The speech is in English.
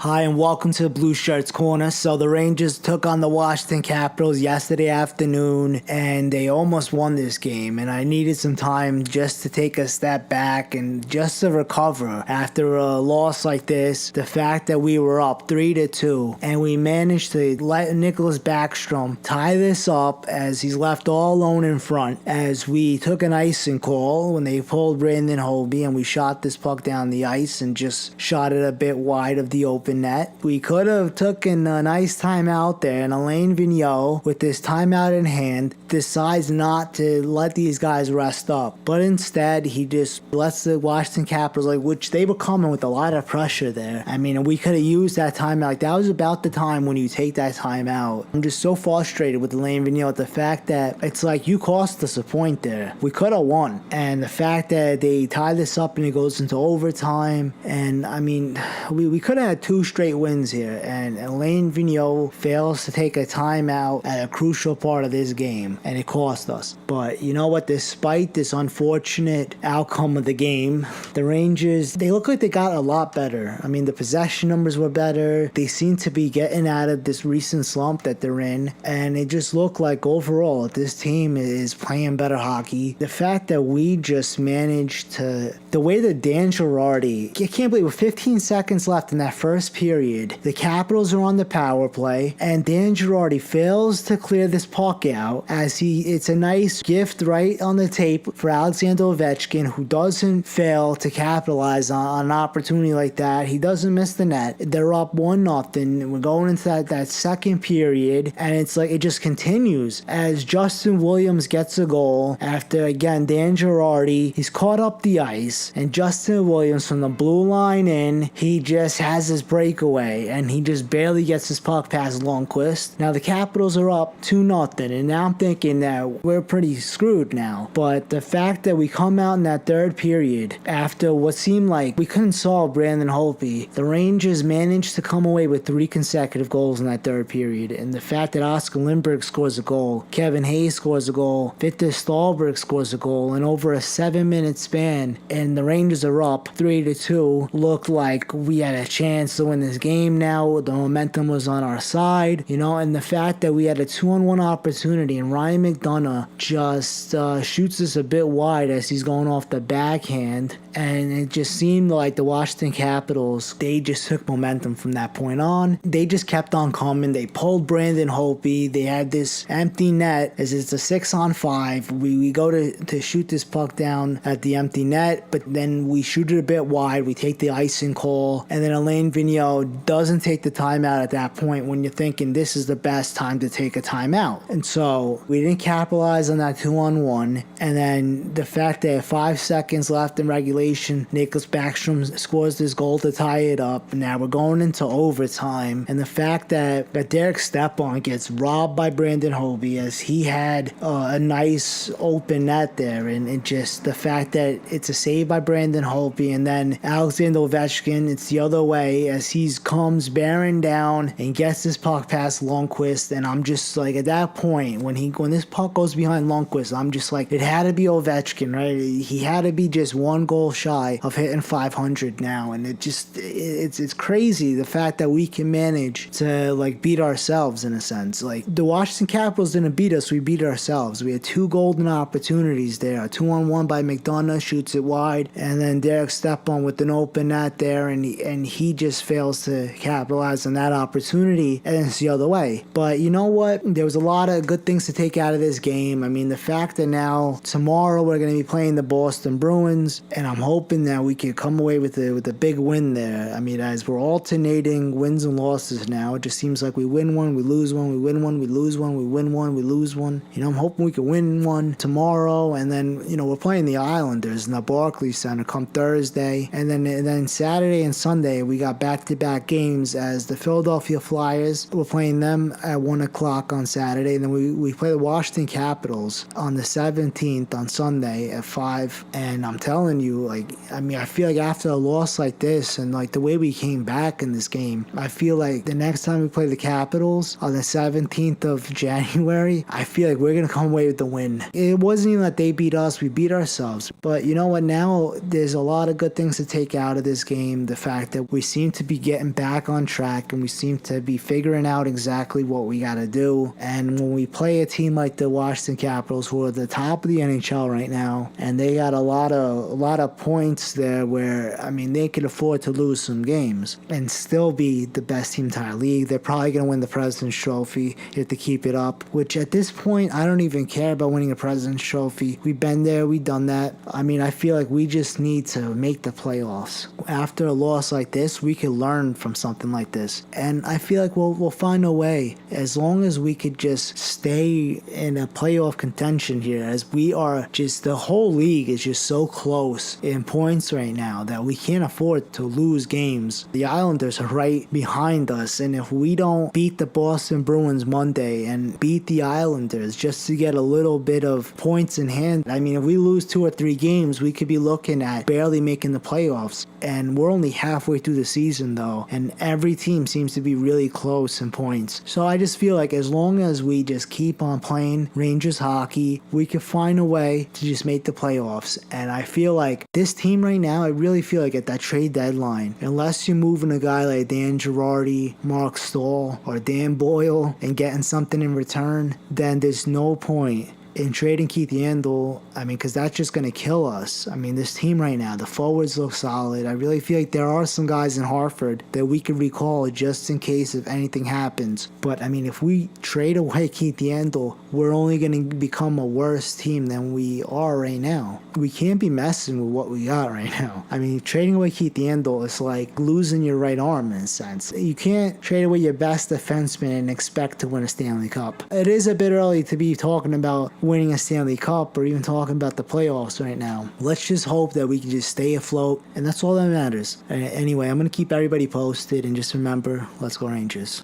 Hi and welcome to the Blueshirts Corner. So the Rangers took on the Washington Capitals yesterday afternoon and they almost won this game, and I needed some time just to take a step back and just to recover after a loss like this. The fact that we were up 3-2 and we managed to let Nicholas Backstrom tie this up as he's left all alone in front, as we took an icing call when they pulled Brandon Hobie and we shot this puck down the ice and just shot it a bit wide of the open net. We could have taken a nice timeout there, and Alain Vigneault, with this timeout in hand, decides not to let these guys rest up, but instead he just lets the Washington Capitals, which they were coming with a lot of pressure there. I mean, we could have used that timeout. That was about the time when you take that timeout. I'm just so frustrated with Alain Vigneault, the fact that it's like you cost us a point there. We could have won, and the fact that they tie this up and it goes into overtime, and I mean, we could have had two straight wins here, and Alain Vigneault fails to take a timeout at a crucial part of this game, and it cost us. But you know what? Despite this unfortunate outcome of the game, the Rangers, they look like they got a lot better. I mean, the possession numbers were better. They seem to be getting out of this recent slump that they're in, and it just looked like overall this team is playing better hockey. The fact that we just managed to, the way that Dan Girardi, I can't believe with 15 seconds left in that first period, the Capitals are on the power play, and Dan Girardi fails to clear this puck out as it's a nice gift right on the tape for Alexander Ovechkin, who doesn't fail to capitalize on an opportunity like that. He doesn't miss the net. They're up 1-0. We're going into that second period, and it's like it just continues as Justin Williams gets a goal after, again, Dan Girardi, he's caught up the ice, and Justin Williams from the blue line in, he just has his breakaway, and he just barely gets his puck past Lundqvist. Now the Capitals are up 2-0, and now I'm thinking that we're pretty screwed now. But the fact that we come out in that third period after what seemed like we couldn't solve Brandon Hobie, the Rangers managed to come away with 3 consecutive goals in that third period, and the fact that Oscar Lindbergh scores a goal, Kevin Hayes scores a goal, Victor Stahlberg scores a goal in over a 7-minute span, and the Rangers are up 3-2, looked like we had a chance to win this game now. The momentum was on our side, and the fact that we had a 2-on-1 opportunity and Ryan McDonough just shoots us a bit wide as he's going off the backhand, and it just seemed like the Washington Capitals, they just took momentum from that point on. They just kept on coming. They pulled Brandon Hobie. They had this empty net as it's a 6-on-5. We go to shoot this puck down at the empty net, but then we shoot it a bit wide. We take the icing call, and then Alain Vigneault doesn't take the timeout at that point when you're thinking this is the best time to take a timeout. And so we didn't capitalize on that 2-on-1, and then the fact that 5 seconds left in regulation, Nicholas Backstrom scores this goal to tie it up. Now we're going into overtime, and the fact that Derek Stepan gets robbed by Brandon Hobie as he had a nice open net there, and it just the fact that it's a save by Brandon Hobie, and then Alexander Ovechkin, it's the other way as he comes bearing down and gets this puck past Lundqvist, and I'm just like, at that point when this puck goes behind Lundqvist, I'm just like, it had to be Ovechkin, right? He had to be just one goal shy of hitting 500 now, and it's crazy the fact that we can manage to beat ourselves in a sense. The Washington Capitals didn't beat us, we beat ourselves. We had 2 golden opportunities there. A 2-on-1 by McDonough, shoots it wide, and then Derek Stepan with an open net there, and he just fails to capitalize on that opportunity, and it's the other way. But you know what? There was a lot of good things to take out of this game. I mean, the fact that now tomorrow we're going to be playing the Boston Bruins, and I'm hoping that we can come away with a big win there. I mean, as we're alternating wins and losses now, it just seems like we win one, we lose one, we win one, we lose one, we win one, we lose one. I'm hoping we can win one tomorrow, and then we're playing the Islanders in the Barclays Center come Thursday, and then Saturday and Sunday we got back-to-back games as the Philadelphia Flyers, we're playing them at 1 o'clock on Saturday, and then we play the Washington Capitals on the 17th on Sunday at 5. And I'm telling you, I feel like after a loss like this and the way we came back in this game, I feel like the next time we play the Capitals on the 17th of January, I feel like we're going to come away with the win. It wasn't even that they beat us, we beat ourselves. But you know what? Now now there's a lot of good things to take out of this game. The fact that we seem to be getting back on track and we seem to be figuring out exactly what we got to do. And when we play a team like the Washington Capitals, who are at the top of the NHL right now, and they got a lot of points there where, I mean, they could afford to lose some games and still be the best team in the entire league. They're probably going to win the President's Trophy if they keep it up, which at this point, I don't even care about winning a President's Trophy. We've been there, we've done that. I mean, I feel like we just need to make the playoffs. After a loss like this, we could learn from something like this. And I feel like we'll find a way, as long as we could just stay in a playoff contention here, as we are just, the whole league is just so close in points right now that we can't afford to lose games. The Islanders are right behind us, and if we don't beat the Boston Bruins Monday and beat the Islanders just to get a little bit of points in hand, I mean, if we lose 2 or 3 games, we could be looking at barely making the playoffs. And we're only halfway through the season though, and every team seems to be really close in points. So I just feel like as long as we just keep on playing Rangers hockey, we can find a way to just make the playoffs. And I feel like this team right now, I really feel like at that trade deadline, unless you're moving a guy like Dan Girardi, Mark Stahl, or Dan Boyle and getting something in return, then there's no point in trading Keith Yandel. I mean, because that's just going to kill us. I mean, this team right now, the forwards look solid. I really feel like there are some guys in Hartford that we could recall just in case if anything happens. But, I mean, if we trade away Keith Yandel, we're only going to become a worse team than we are right now. We can't be messing with what we got right now. I mean, trading away Keith Yandel is like losing your right arm in a sense. You can't trade away your best defenseman and expect to win a Stanley Cup. It is a bit early to be talking about winning a Stanley Cup or even talking about the playoffs right now. Let's just hope that we can just stay afloat, and that's all that matters. Anyway, I'm going to keep everybody posted, and just remember, let's go Rangers.